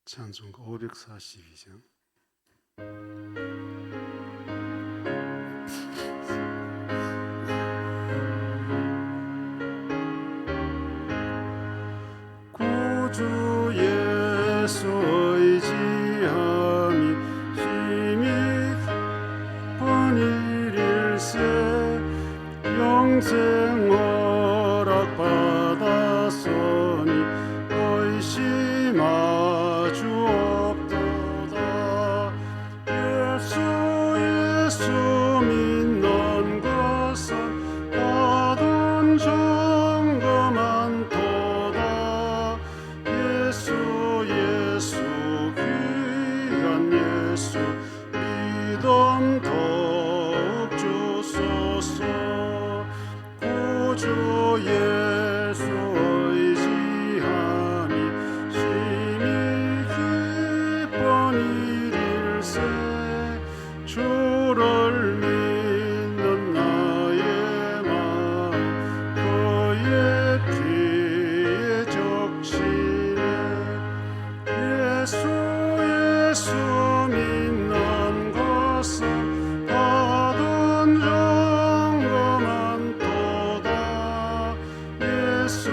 찬송가 542장. 구주 예수 의지함이 힘이 뿐일일세 영생 허락받았으니 의심하 주 없도다. 예수 믿는 것은 받은 증거만 도다. 예수 귀한 예수 믿음 더욱 주소서. 구주 예수 의지함이 심히 기쁜 일일세 주를 믿는 나의 마음 그의 피에 적시네. 예수 믿는 것은 받은 증거만 도다. 예수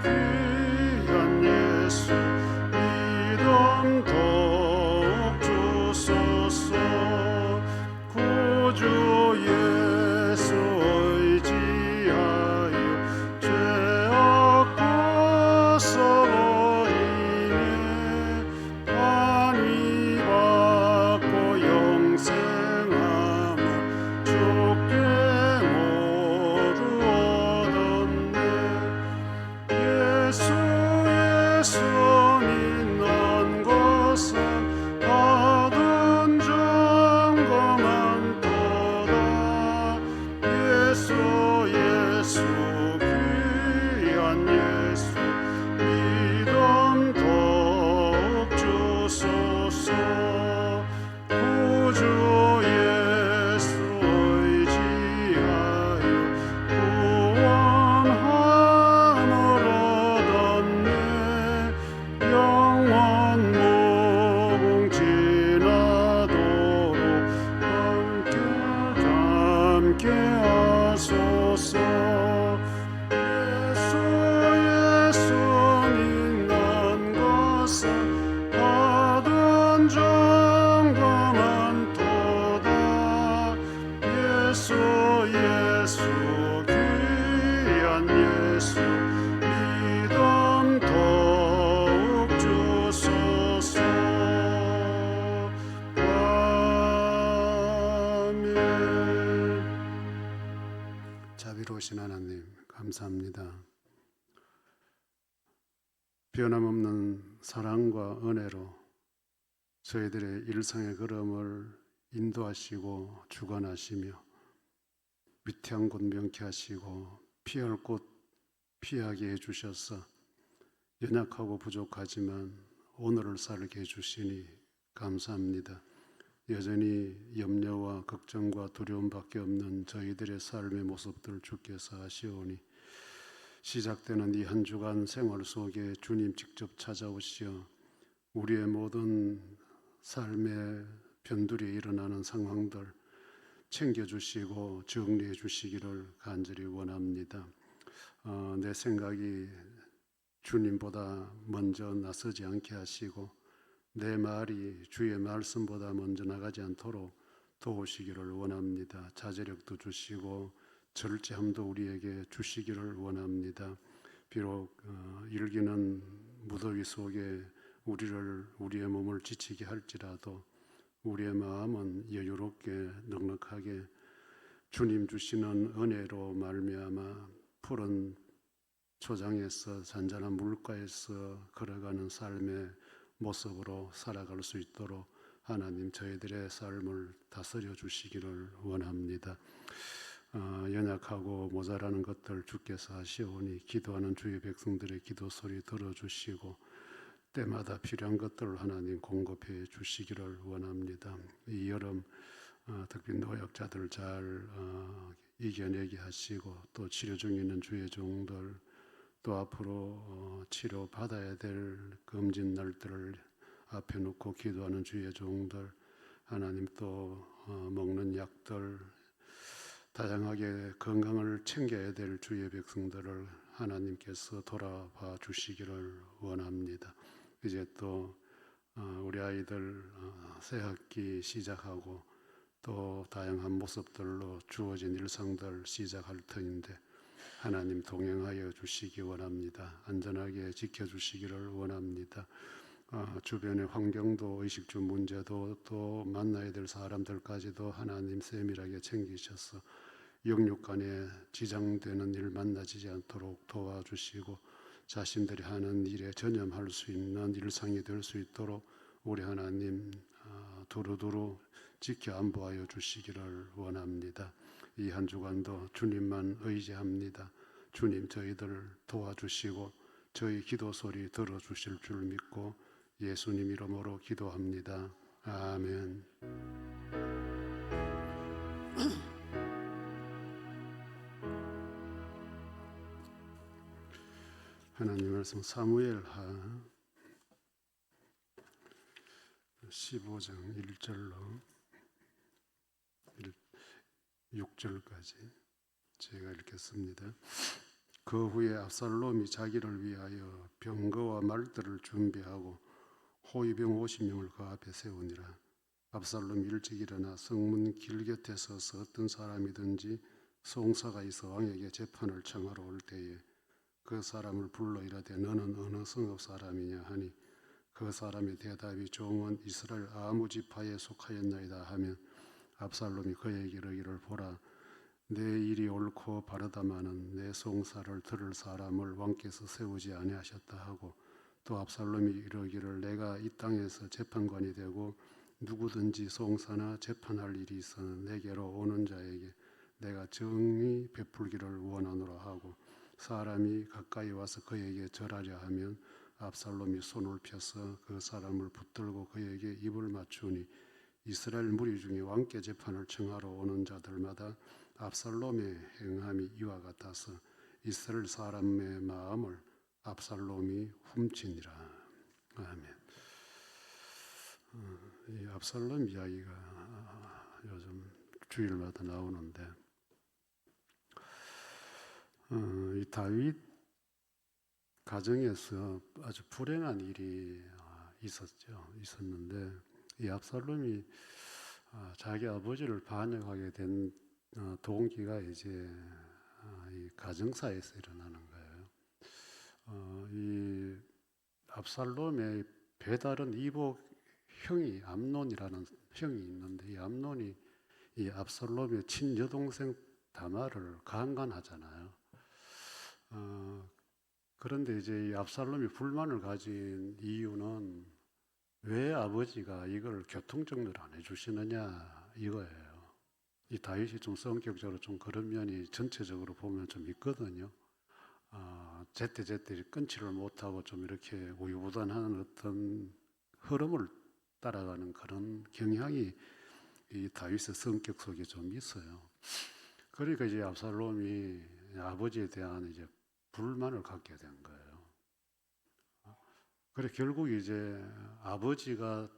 귀한 예수 믿음 더욱 주소서. 구주 예수 의지하여 죄악 벗어버리네. 안위 받고 영생함을 주께 모두 얻었네. 예수 믿는 것은 받은 증거만 도다. 예수 귀한 예수 믿음 더욱 주소서. 구주 예수 의지하여 구원함을 얻었네. 영원 무궁지나도록 함께 하소서. 예수 믿는 것은 받은 증거만 도다. 예수 귀한 예수 믿음 더욱 주소서. 아멘. 자비로우신 하나님 감사합니다. 변함없는 사랑과 은혜로 저희들의 일상의 걸음을 인도하시고 주관하시며 위태한 곳 명쾌하시고 피할 곳 피하게 해주셔서 연약하고 부족하지만 오늘을 살게 해주시니 감사합니다. 여전히 염려와 걱정과 두려움밖에 없는 저희들의 삶의 모습들을 주께서 아시오니 시작되는 이 한 주간 생활 속에 주님 직접 찾아오시어 우리의 모든 삶의 변두리에 일어나는 상황들 챙겨주시고 정리해 주시기를 간절히 원합니다. 내 생각이 주님보다 먼저 나서지 않게 하시고 내 말이 주의 말씀보다 먼저 나가지 않도록 도우시기를 원합니다. 자제력도 주시고 절제함도 우리에게 주시기를 원합니다. 비록 일기는 무더위 속에 우리의 몸을 지치게 할지라도 우리의 마음은 여유롭게 넉넉하게 주님 주시는 은혜로 말미암아 푸른 초장에서 잔잔한 물가에서 걸어가는 삶의 모습으로 살아갈 수 있도록 하나님 저희들의 삶을 다스려 주시기를 원합니다. 연약하고 모자라는 것들 주께서 하시오니 기도하는 주의 백성들의 기도 소리 들어주시고 때마다 필요한 것들을 하나님 공급해 주시기를 원합니다. 이 여름 특히 노약자들 잘 이겨내게 하시고 또 치료 중에 있는 주의 종들 또 앞으로 치료 받아야 될 검진 날들을 앞에 놓고 기도하는 주의 종들, 하나님 또 먹는 약들, 다양하게 건강을 챙겨야 될 주의 백성들을 하나님께서 돌아봐 주시기를 원합니다. 이제 또 우리 아이들 새 학기 시작하고 또 다양한 모습들로 주어진 일상들 시작할 터인데 하나님 동행하여 주시기 원합니다. 안전하게 지켜주시기를 원합니다. 주변의 환경도 의식주 문제도 또 만나야 될 사람들까지도 하나님 세밀하게 챙기셔서 영육 간에 지장되는 일 만나지 않도록 도와주시고 자신들이 하는 일에 전념할 수 있는 일상이 될 수 있도록 우리 하나님 두루두루 지켜 안보하여 주시기를 원합니다. 이 한 주간도 주님만 의지합니다. 주님 저희들 도와주시고 저희 기도 소리 들어주실 줄 믿고 예수님 이름으로 기도합니다. 아멘. 하나님 말씀 사무엘하 15장 1절로 6절까지 제가 읽겠습니다. 그 후에 압살롬이 자기를 위하여 병거와 말들을 준비하고 호위병 50명을 그 앞에 세우니라. 압살롬이 일찍 일어나 성문 길 곁에 서서 어떤 사람이든지 송사가 있어 왕에게 재판을 청하러 올 때에 그 사람을 불러 이르되 너는 어느 성읍 사람이냐 하니 그 사람의 대답이 종은 이스라엘 아무 지파에 속하였나이다 하면 압살롬이 그에게 이르기를 보라 내 일이 옳고 바르다마는 내 송사를 들을 사람을 왕께서 세우지 아니하셨다 하고 또 압살롬이 이르기를 내가 이 땅에서 재판관이 되고 누구든지 송사나 재판할 일이 있어는 내게로 오는 자에게 내가 정의 베풀기를 원하노라 하고 사람이 가까이 와서 그에게 절하려 하면 압살롬이 손을 펴서 그 사람을 붙들고 그에게 입을 맞추니 이스라엘 무리 중에 왕께 재판을 청하러 오는 자들마다 압살롬의 행함이 이와 같아서 이스라엘 사람의 마음을 압살롬이 훔치니라. 아멘. 이 압살롬 이야기가 요즘 주일마다 나오는데 이 다윗 가정에서 아주 불행한 일이 있었는데 이 압살롬이 자기 아버지를 반역하게 된 동기가 이제 이 가정사에서 일어나는 거예요. 이 압살롬의 배다른 이복 형이 암논이라는 형이 있는데 이 암논이 이 압살롬의 친여동생 다말을 강간하잖아요. 그런데 이제 이 압살롬이 불만을 가진 이유는 왜 아버지가 이걸 교통정리를 안 해주시느냐 이거예요. 이 다윗이 좀 성격적으로 좀 그런 면이 전체적으로 보면 좀 있거든요. 제때제때 끊지를 못하고 좀 이렇게 우유부단하는 어떤 흐름을 따라가는 그런 경향이 이 다윗의 성격 속에 좀 있어요. 그러니까 이제 압살롬이 아버지에 대한 이제 불만을 갖게 된 거예요. 그래 결국 이제 아버지가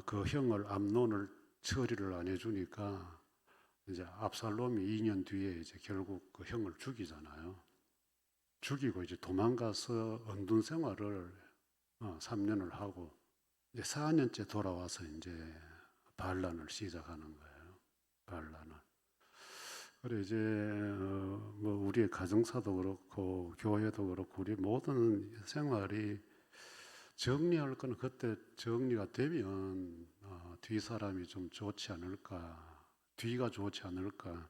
그 형을 암논을 처리를 안 해주니까 이제 압살롬이 2년 뒤에 이제 결국 그 형을 죽이잖아요. 죽이고 이제 도망가서 언둔 생활을 3년을 하고 이제 4년째 돌아와서 이제 반란을 시작하는 거예요. 반란을. 그래 이제 뭐 우리의 가정사도 그렇고 교회도 그렇고 우리 모든 생활이 정리할 거는 그때 정리가 되면 뒤 사람이 좀 좋지 않을까, 뒤가 좋지 않을까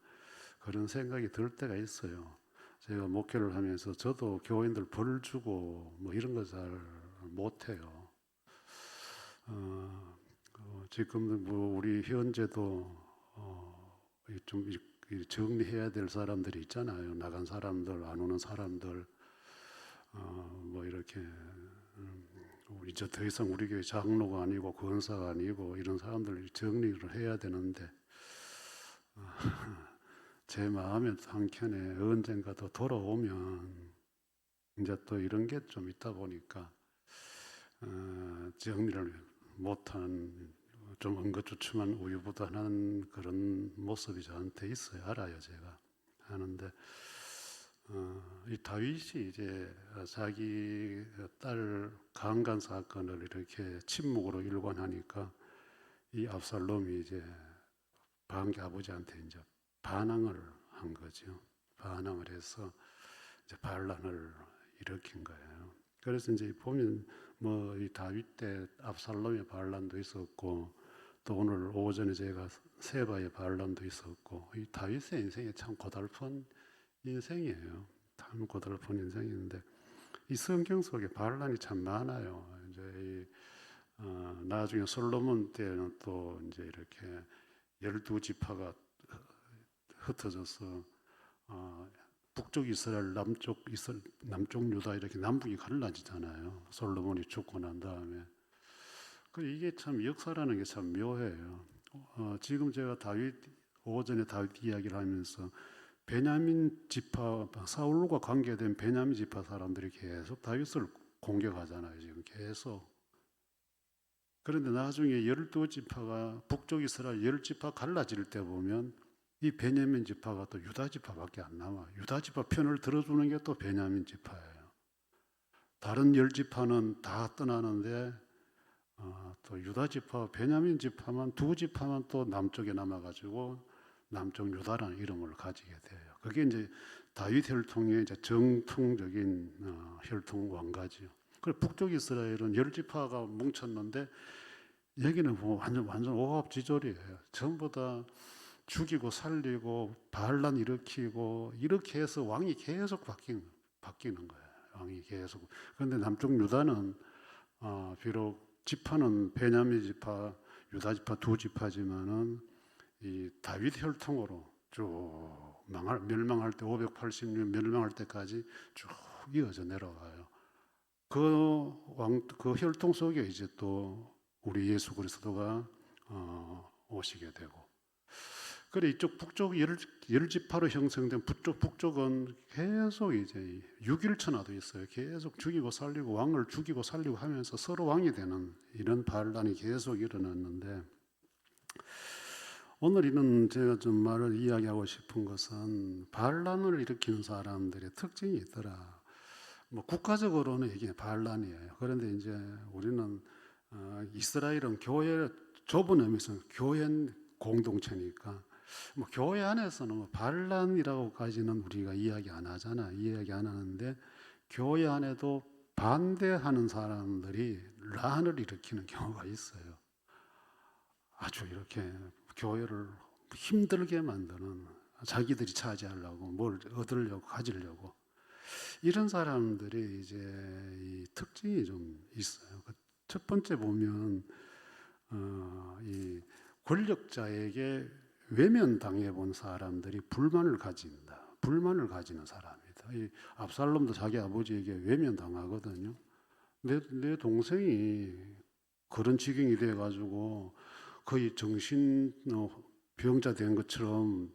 그런 생각이 들 때가 있어요. 제가 목회를 하면서 저도 교인들 벌 주고 뭐 이런 거 잘 못해요. 지금 뭐 우리 현재도 좀 정리해야 될 사람들이 있잖아요. 나간 사람들, 안 오는 사람들, 뭐 이렇게 이제 더 이상 우리 교회 장로가 아니고 권사가 아니고 이런 사람들 정리를 해야 되는데 제 마음의 한켠에 언젠가 더 돌아오면 이제 또 이런 게 좀 있다 보니까 정리를 못하는 좀 응급주춤한 우유부단한 그런 모습이 저한테 있어요. 알아요, 제가. 하는데 이 다윗이 이제 자기 딸 강간 사건을 이렇게 침묵으로 일관하니까 이 압살롬이 이제 반기 아버지한테 이제 반항을 한 거죠. 반항을 해서 이제 반란을 일으킨 거예요. 그래서 이제 보면 뭐 이 다윗 때 압살롬의 반란도 있었고 또 오늘 오전에 제가 세바의 반란도 있었고 이 다윗의 인생이 참 고달픈 인생이에요. 참 고달픈 인생인데 이 성경 속에 반란이 참 많아요. 이제 나중에 솔로몬 때는 또 이제 이렇게 12지파가 흩어져서 북쪽 이스라엘, 남쪽 유다 이렇게 남북이 갈라지잖아요. 솔로몬이 죽고 난 다음에. 이게 참 역사라는 게 참 묘해요. 지금 제가 오전에 다윗 이야기를 하면서 베냐민 지파, 사울과 관계된 베냐민 지파 사람들이 계속 다윗을 공격하잖아요. 지금 계속. 그런데 나중에 12지파가 북쪽 이스라엘 10지파 갈라질 때 보면 이 베냐민 지파가 또 유다 지파밖에 안 남아. 유다 지파 편을 들어주는 게 또 베냐민 지파예요. 다른 10지파는 다 떠나는데 또 유다 지파, 베냐민 지파만 두 지파만 또 남쪽에 남아가지고 남쪽 유다라는 이름을 가지게 돼요. 그게 이제 다윗 혈통의 이제 정통적인 혈통 왕가지요. 그리고 북쪽 이스라엘은 10지파가 뭉쳤는데 여기는 뭐 완전 오합지졸이에요. 전부 다 죽이고 살리고 반란 일으키고 이렇게 해서 왕이 계속 바뀌는 거예요. 왕이 계속. 그런데 남쪽 유다는 비록 지파는 베냐민 지파, 유다 지파 두 지파지만은 이 다윗 혈통으로 쭉 멸망할 때 586년 멸망할 때까지 쭉 이어져 내려가요. 그 혈통 속에 이제 또 우리 예수 그리스도가 오시게 되고. 그래 이쪽 북쪽 열 지파로 형성된 북쪽은 계속 이제 6일천하도 있어요. 계속 죽이고 살리고 왕을 죽이고 살리고 하면서 서로 왕이 되는 이런 반란이 계속 일어났는데 오늘 이런 제가 좀 말을 이야기하고 싶은 것은 반란을 일으키는 사람들의 특징이 있더라. 뭐 국가적으로는 이게 반란이에요. 그런데 이제 우리는 이스라엘은 교회 좁은 의미에서 교회 공동체니까 뭐 교회 안에서는 뭐 반란이라고까지는 우리가 이야기 안 하잖아. 이야기 안 하는데 교회 안에도 반대하는 사람들이 란을 일으키는 경우가 있어요. 아주 이렇게 교회를 힘들게 만드는 자기들이 차지하려고 뭘 얻으려고 가지려고 이런 사람들이 이제 이 특징이 좀 있어요. 첫 번째 보면 이 권력자에게 외면당해 본 사람들이 불만을 가진다. 불만을 가지는 사람이다. 이 압살롬도 자기 아버지에게 외면당하거든요. 내 동생이 그런 지경이 돼가지고 거의 정신 병자 된 것처럼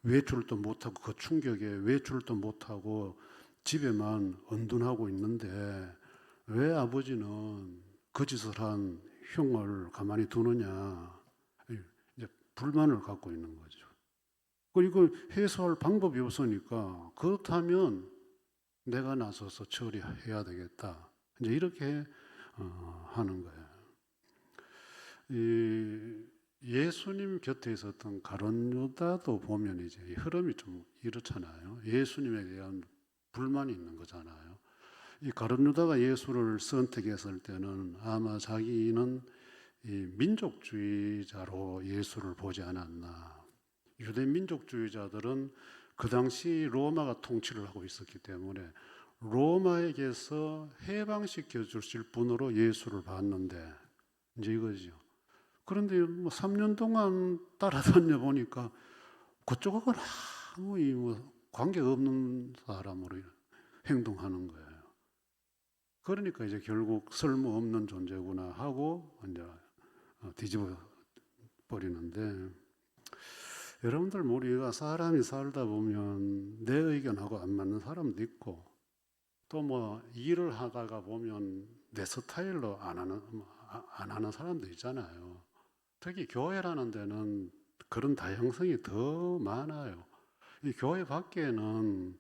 외출도 못하고 그 충격에 외출도 못하고 집에만 은둔하고 있는데 왜 아버지는 그 짓을 한 형을 가만히 두느냐 이제 불만을 갖고 있는 거죠. 이걸 해소할 방법이 없으니까 그렇다면 내가 나서서 처리해야 되겠다. 이제 이렇게 하는 거예요. 예수님 곁에 있었던 가룟 유다도 보면 이제 흐름이 좀 이렇잖아요. 예수님에 대한 불만이 있는 거잖아요. 이 가룟 유다가 예수를 선택했을 때는 아마 자기는 이 민족주의자로 예수를 보지 않았나. 유대 민족주의자들은 그 당시 로마가 통치를 하고 있었기 때문에 로마에게서 해방시켜 주실 분으로 예수를 봤는데 이제 이거죠. 그런데 뭐 3년 동안 따라다녀 보니까 그쪽하고는 아무 관계가 없는 사람으로 행동하는 거예요. 그러니까 이제 결국 쓸모없는 존재구나 하고 이제 뒤집어 버리는데 여러분들 우리가 사람이 살다 보면 내 의견하고 안 맞는 사람도 있고 또 뭐 일을 하다가 보면 내 스타일로 안 하는 사람도 있잖아요. 특히 교회라는 데는 그런 다양성이 더 많아요. 이 교회 밖에는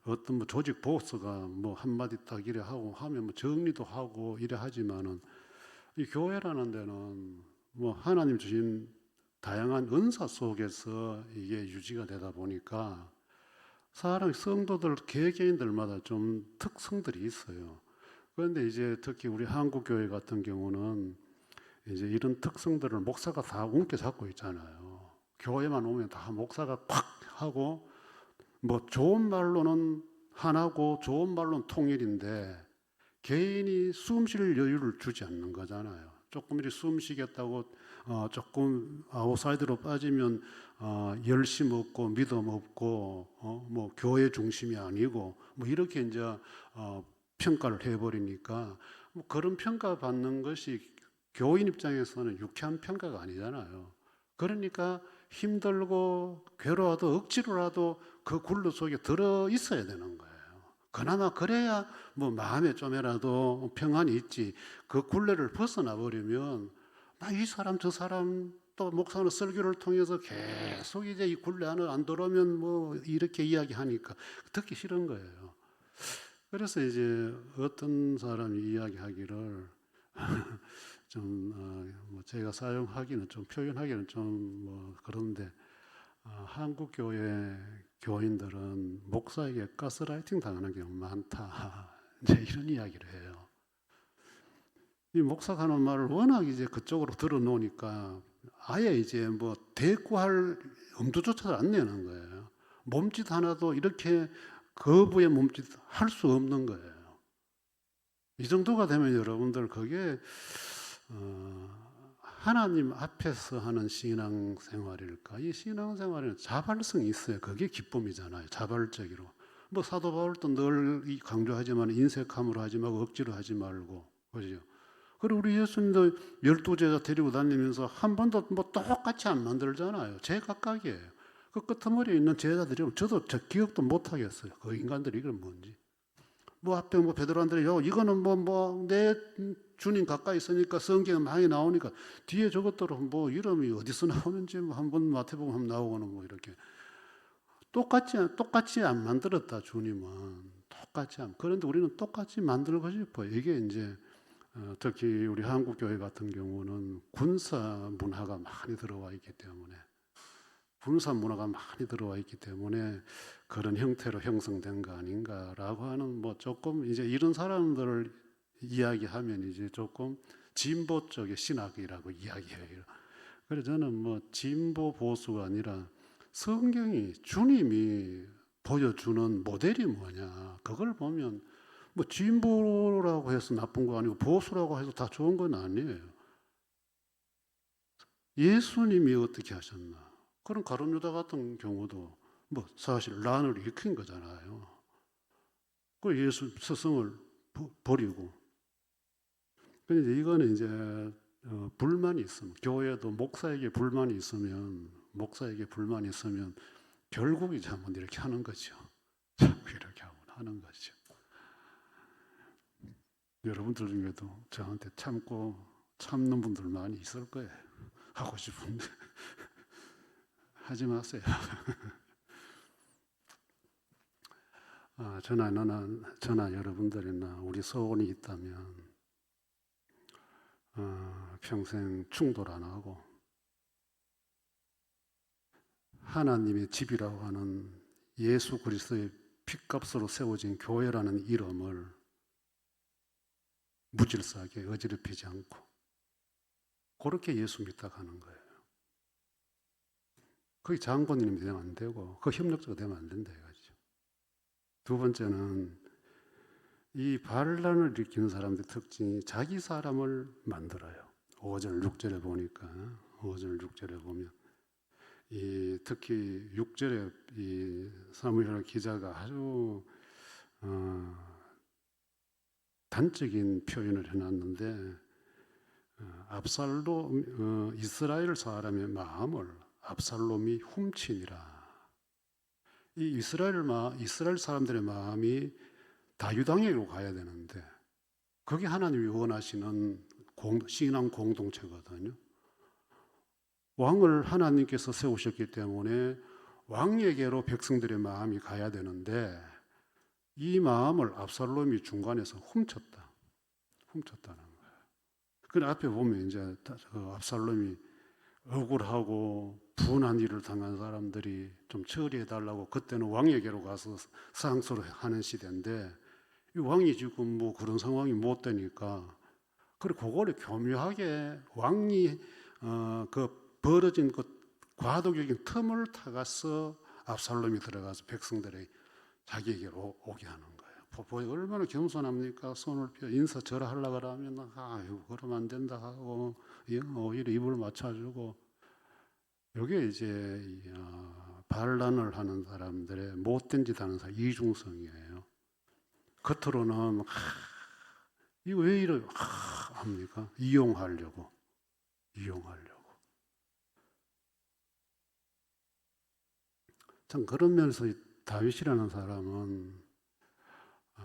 어떤 뭐 조직 보스가 뭐 한마디 딱 이래 하고 하면 뭐 정리도 하고 이래 하지만은 이 교회라는 데는 뭐 하나님 주신 다양한 은사 속에서 이게 유지가 되다 보니까 사람 성도들 개개인들마다 좀 특성들이 있어요. 그런데 이제 특히 우리 한국 교회 같은 경우는 이제 이런 특성들을 목사가 다 움켜잡고 있잖아요. 교회만 오면 다 목사가 팍 하고 뭐 좋은 말로는 하나고 좋은 말로는 통일인데 개인이 숨 쉴 여유를 주지 않는 거잖아요. 조금 이렇게 숨 쉬겠다고 조금 아웃사이드로 빠지면 열심 없고 믿음 없고 뭐 교회 중심이 아니고 뭐 이렇게 이제 평가를 해버리니까 뭐 그런 평가 받는 것이 교인 입장에서는 유쾌한 평가가 아니잖아요. 그러니까 힘들고 괴로워도 억지로라도 그 굴로 속에 들어 있어야 되는 거예요. 그나마 그래야 뭐 마음에 좀이라도 평안이 있지. 그 굴레를 벗어나 버리면 이 사람 저 사람 또 목사는 설교를 통해서 계속 이제 이 굴레 안에 안 들어오면 뭐 이렇게 이야기하니까 듣기 싫은 거예요. 그래서 이제 어떤 사람이 이야기하기를 좀뭐 제가 사용하기는 좀 표현하기는 좀 뭐 그런데 한국 교회 교인들은 목사에게 가스라이팅 당하는 경우 많다. 이제 이런 이야기를 해요. 이 목사가 하는 말을 워낙 이제 그쪽으로 들어놓으니까 아예 이제 뭐 대꾸할 엄두조차 안 내는 거예요. 몸짓 하나도 이렇게 거부의 몸짓 할 수 없는 거예요. 이 정도가 되면 여러분들 그게 하나님 앞에서 하는 신앙생활일까? 이 신앙생활에는 자발성이 있어요. 그게 기쁨이잖아요. 자발적으로. 뭐 사도 바울도 늘 강조하지만 인색함으로 하지 말고 억지로 하지 말고, 그죠? 그리고 우리 예수님도 12제자 데리고 다니면서 한 번도 뭐 똑같이 안 만들잖아요. 제각각이에요. 그 끄트머리에 있는 제자들이 저도 저 기억도 못 하겠어요. 그 인간들이 이건 뭔지. 뭐 앞에 뭐 베드로한테 이거는 뭐 내 주님 가까이 있으니까 성경에 많이 나오니까 뒤에 저것들은 뭐 이름이 어디서 나오는지 뭐 한번 마태복음 한번 나오고는 뭐 이렇게 똑같이 안 만들었다. 주님은 똑같이 안. 그런데 우리는 똑같이 만들고 싶어요. 이게 이제 특히 우리 한국 교회 같은 경우는 군사 문화가 많이 들어와 있기 때문에 군사 문화가 많이 들어와 있기 때문에 그런 형태로 형성된 거 아닌가라고 하는 뭐 조금 이제 이런 사람들을 이야기하면 이제 조금 진보 쪽의 신학이라고 이야기해요. 그래서 저는 뭐 진보 보수가 아니라 성경이 주님이 보여주는 모델이 뭐냐 그걸 보면 뭐 진보라고 해서 나쁜 거 아니고 보수라고 해서 다 좋은 건 아니에요. 예수님이 어떻게 하셨나? 그런 가룟 유다 같은 경우도 뭐 사실 란을 일으킨 거잖아요. 그 예수 스승을 버리고. 근데 이거는 이제 불만이 있으면 교회도 목사에게 불만이 있으면 결국 이제 한번 이렇게 하는 거죠. 자꾸 이렇게 하는 거죠. 여러분들 중에도 저한테 참는 분들 많이 있을 거예요. 하고 싶은데 하지 마세요. 저나 여러분들이나 우리 소원이 있다면 평생 충돌 안 하고 하나님의 집이라고 하는 예수 그리스도의 핏값으로 세워진 교회라는 이름을 무질서하게 어지럽히지 않고 그렇게 예수 믿다 가는 거예요. 그게 장본인이 되면 안 되고 그 협력자가 되면 안 된다 이거죠. 두 번째는 이 반란을 일으키는 사람들의 특징이 자기 사람을 만들어요. 5절 6절에 보니까 5절 6절에 보면 특히 6절에 이 사무엘 기자가 아주 단적인 표현을 해놨는데 압살롬 이스라엘 사람의 마음을 압살롬이 훔치니라. 이 이스라엘 사람들의 마음이 다윗왕에게로 가야 되는데 그게 하나님이 원하시는 신앙 공동체거든요. 왕을 하나님께서 세우셨기 때문에 왕에게로 백성들의 마음이 가야 되는데 이 마음을 압살롬이 중간에서 훔쳤다는 거예요. 그 앞에 보면 이제 압살롬이 억울하고 분한 일을 당한 사람들이 좀 처리해 달라고 그때는 왕에게로 가서 상소를 하는 시대인데 이 왕이 지금 뭐 그런 상황이 못 되니까 그래 그거를 교묘하게 왕이 그 벌어진 그 과도적인 틈을 타가서 압살롬이 들어가서 백성들의 자기에게로 오게 하는 거예요. 얼마나 겸손합니까? 손을 펴 인사 절하려고 하면 아유 그러면 안 된다 하고 오히려 입을 맞춰주고 이게 이제 반란을 하는 사람들의 못된 짓 하는 사람 이중성이에요. 겉으로는 이거 왜 이래 합니까? 이용하려고. 참 그런 면에서 다윗이라는 사람은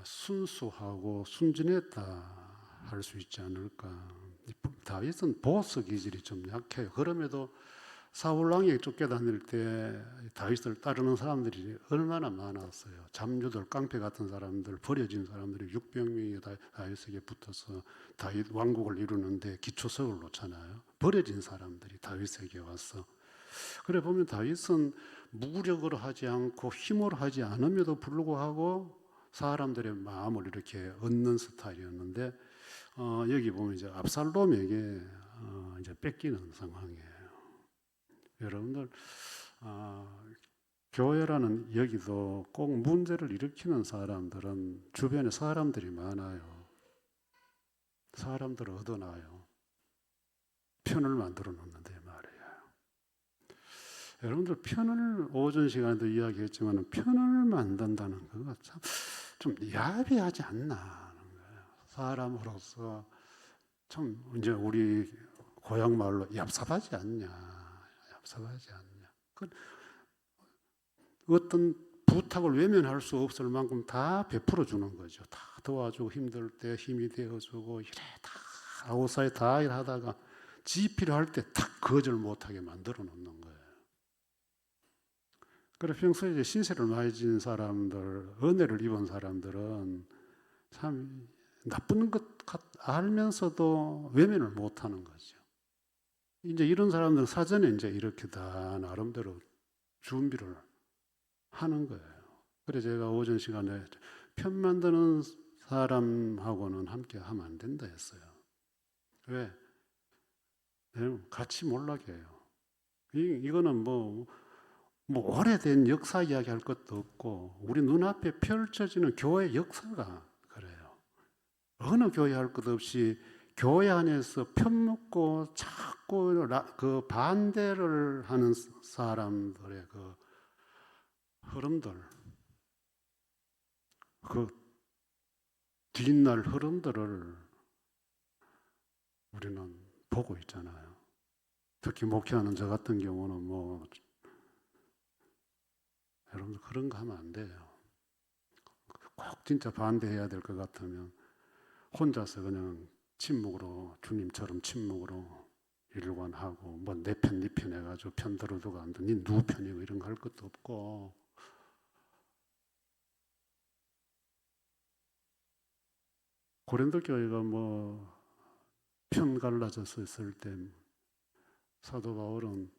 순수하고 순진했다 할 수 있지 않을까. 다윗은 보스 기질이 좀 약해요. 그럼에도 사울 왕에게 쫓겨다닐 때 다윗을 따르는 사람들이 얼마나 많았어요. 잠주들, 깡패 같은 사람들, 버려진 사람들이 600명이 다윗에게 붙어서 다윗 왕국을 이루는데 기초석을 놓잖아요. 버려진 사람들이 다윗에게 와서. 그래 보면 다윗은 무력으로 하지 않고 힘으로 하지 않음에도 불구하고 사람들의 마음을 이렇게 얻는 스타일이었는데 여기 보면 이제 압살롬에게 이제 뺏기는 상황이에요. 여러분들 교회라는 여기도 꼭 문제를 일으키는 사람들은 주변에 사람들이 많아요. 사람들을 얻어놔요. 편을 만들어 놓는데 말이에요. 여러분들 편을 오전 시간에도 이야기했지만 편을 만든다는 거가 참 좀 야비하지 않나 하는 거예요. 사람으로서 참 이제 우리 고향 말로 얍삽하지 않냐. 어떤 부탁을 외면할 수 없을 만큼 다 베풀어 주는 거죠. 다 도와주고 힘들 때 힘이 되어주고 이래 다 아웃사이 다 일하다가 지 필요할 때 탁 거절 못하게 만들어 놓는 거예요. 그래서 평소에 이제 신세를 많이 진 사람들, 은혜를 입은 사람들은 참 나쁜 것 알면서도 외면을 못하는 거죠. 이제 이런 사람들은 사전에 이제 이렇게 다 나름대로 준비를 하는 거예요. 그래서 제가 오전 시간에 편 만드는 사람하고는 함께 하면 안 된다 했어요. 왜? 같이 몰락해 해요. 이거는 뭐 오래된 역사 이야기 할 것도 없고, 우리 눈앞에 펼쳐지는 교회 역사가 그래요. 어느 교회 할 것 없이 교회 안에서 편먹고 자꾸 그 반대를 하는 사람들의 그 흐름들, 그 뒷날 흐름들을 우리는 보고 있잖아요. 특히 목회하는 저 같은 경우는 여러분들 그런 거 하면 안 돼요. 꼭 진짜 반대해야 될 것 같으면 혼자서 그냥 침묵으로 주님처럼 침묵으로 일관하고 내 편 네 편 해가지고 편 들어주고 안 돼. 니 누구 편이고 이런 거 할 것도 없고 고린도 교회가 편 갈라져서 있을 때 사도 바울은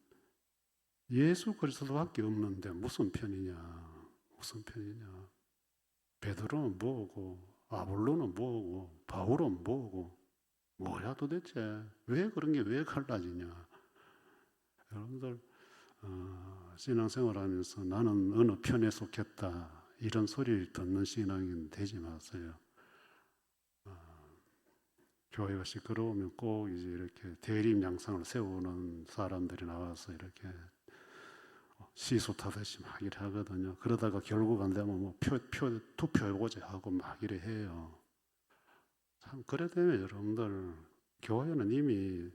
예수 그리스도밖에 없는데 무슨 편이냐. 베드로는 뭐고 아볼로는 뭐고 바울은 뭐고 뭐야 도대체 왜 그런 게 왜 갈라지냐. 여러분들 신앙생활하면서 나는 어느 편에 속했다 이런 소리를 듣는 신앙이 되지 마세요. 교회가 시끄러우면 꼭 이제 이렇게 대립 양상을 세우는 사람들이 나와서 이렇게 시소타듯이 막 이래 하거든요. 그러다가 결국 안 되면 투표해보자 하고 막 이래 해요. 참 그래 되면 여러분들 교회는 이미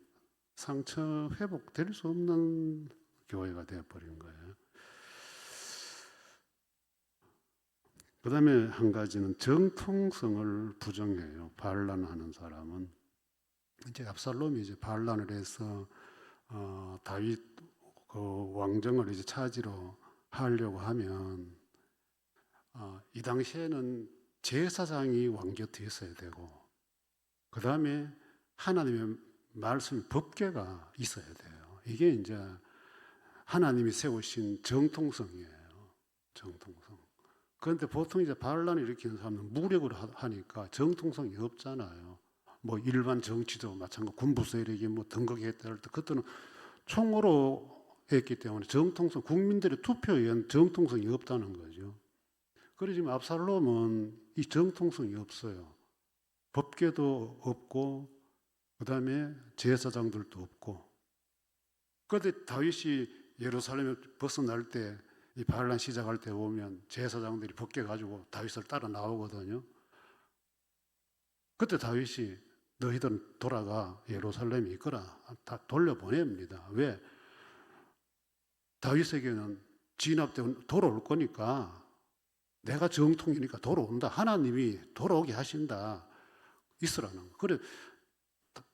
상처 회복될 수 없는 교회가 되어버린 거예요. 그 다음에 한 가지는 정통성을 부정해요. 반란하는 사람은. 이제 압살롬이 이제 반란을 해서 다윗 그 왕정을 이제 차지로 하려고 하면 이 당시에는 제사장이 왕 곁에 있어야 되고, 그 다음에 하나님의 말씀, 법궤가 있어야 돼요. 이게 이제 하나님이 세우신 정통성이에요. 정통성. 그런데 보통 이제 반란을 일으키는 사람은 무력으로 하니까 정통성이 없잖아요. 뭐 일반 정치도 마찬가지, 군부 세력이 뭐 등극했다 할 때 그때는 총으로 했기 때문에 정통성, 국민들의 투표에 의한 정통성이 없다는 거죠. 그래서 지금 압살롬은 이 정통성이 없어요. 법궤도 없고, 그 다음에 제사장들도 없고. 그런데 다윗이 예루살렘에 벗어날 때, 이 반란 시작할 때 보면 제사장들이 벗겨 가지고 다윗을 따라 나오거든요. 그때 다윗이 너희들은 돌아가, 예루살렘이 있거라, 다 돌려보냅니다. 왜? 다윗에게는 진압되고 돌아올 거니까, 내가 정통이니까 돌아온다, 하나님이 돌아오게 하신다, 있으라는 거. 그래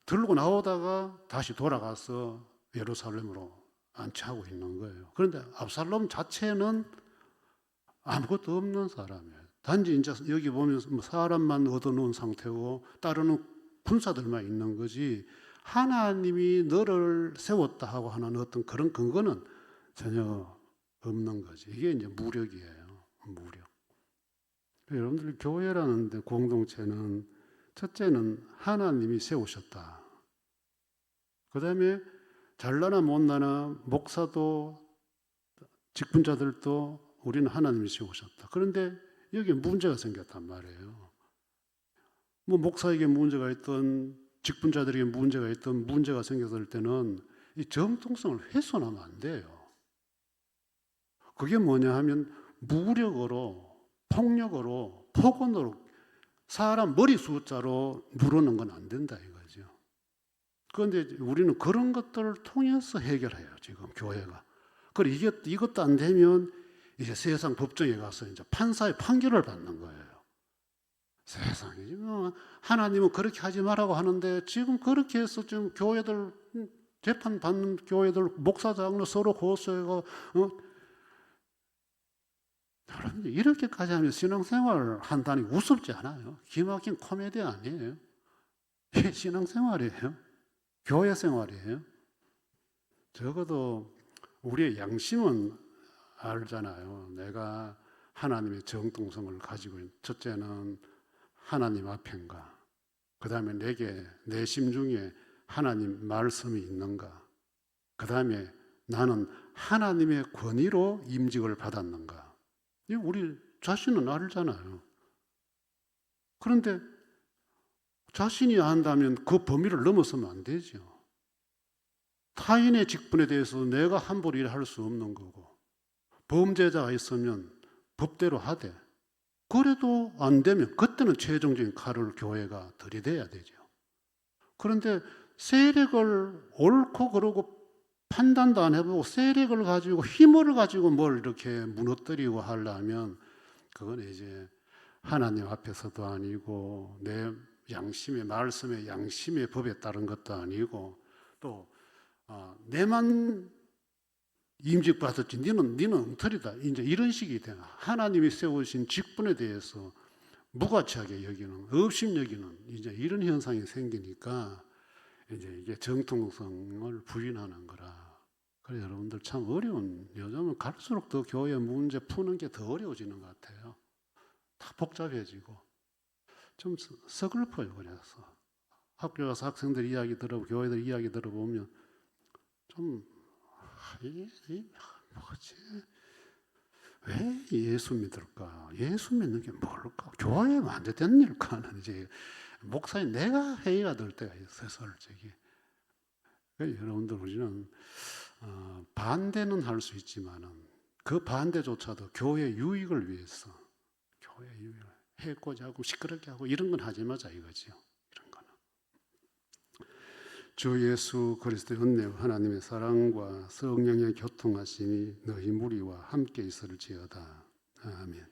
들고 나오다가 다시 돌아가서 예루살렘으로 안치하고 있는 거예요. 그런데 압살롬 자체는 아무것도 없는 사람이에요. 단지 이제 여기 보면 사람만 얻어놓은 상태고 따르는 군사들만 있는 거지, 하나님이 너를 세웠다 하고 하는 어떤 그런 근거는 전혀 없는 거지. 이게 이제 무력이에요. 무력. 여러분들 교회라는 데 공동체는 첫째는 하나님이 세우셨다. 그 다음에 잘나나 못나나 목사도 직분자들도 우리는 하나님이 세우셨다. 그런데 여기에 문제가 생겼단 말이에요. 뭐 목사에게 문제가 있던 직분자들에게 문제가 있던 문제가 생겼을 때는 이 정통성을 훼손하면 안 돼요. 그게 뭐냐 하면 무력으로, 폭력으로, 폭언으로 사람 머리 숫자로 누르는 건 안 된다 이거죠. 그런데 우리는 그런 것들을 통해서 해결해요, 지금 교회가. 그리고 이것도 안 되면 이제 세상 법정에 가서 이제 판사의 판결을 받는 거예요. 세상에 지금 하나님은 그렇게 하지 말라고 하는데 지금 그렇게 해서 지금 교회들 재판 받는 교회들 목사장로 서로 고소해가 여러분들 이렇게까지 하면 신앙생활 한다니 우습지 않아요? 기막힌 코미디 아니에요? 이게 신앙생활이에요? 교회 생활이에요? 적어도 우리의 양심은 알잖아요. 내가 하나님의 정통성을 가지고 있는, 첫째는 하나님 앞인가, 그 다음에 내게 내 심중에 하나님 말씀이 있는가, 그 다음에 나는 하나님의 권위로 임직을 받았는가. 이거 우리 자신은 알잖아요. 그런데 자신이 안다면 그 범위를 넘어서면 안 되죠. 타인의 직분에 대해서 내가 함부로 일할 수 없는 거고, 범죄자가 있으면 법대로 하되, 그래도 안 되면 그때는 최종적인 칼을 교회가 들이대야 되죠. 그런데 세력을 옳고 그러고 판단도 안 해보고 세력을 가지고 힘을 가지고 뭘 이렇게 무너뜨리고 하려면 그건 이제 하나님 앞에서도 아니고 내 양심의 말씀의 양심의 법에 따른 것도 아니고 또 내만 임직받았지 니는 엉터리다, 이제 이런 식이 되나. 하나님이 세우신 직분에 대해서 무가치하게 여기는, 업심 여기는 이제 이런 현상이 생기니까 이제 이게 정통성을 부인하는 거라. 그래서 여러분들 참 어려운, 요즘은 갈수록 더 교회 문제 푸는 게 더 어려워지는 것 같아요. 다 복잡해지고 좀 서글퍼요. 그래서 학교 가서 학생들 이야기 들어보고 교회들 이야기 들어보면 좀 뭐지? 왜 예수 믿을까? 예수 믿는 게 뭘까? 교회에 완전된 일까는 이제 목사님 내가 회의가 될 때가 있어요, 솔직히. 여러분들 우리는 반대는 할 수 있지만은 그 반대조차도 교회 유익을 위해서, 교회 유익을 해코지 하고 시끄럽게 하고 이런 건 하지 마자 이거지요. 이런 거는 주 예수 그리스도의 은혜와 하나님의 사랑과 성령의 교통하심이 너희 무리와 함께 있을지어다. 아멘.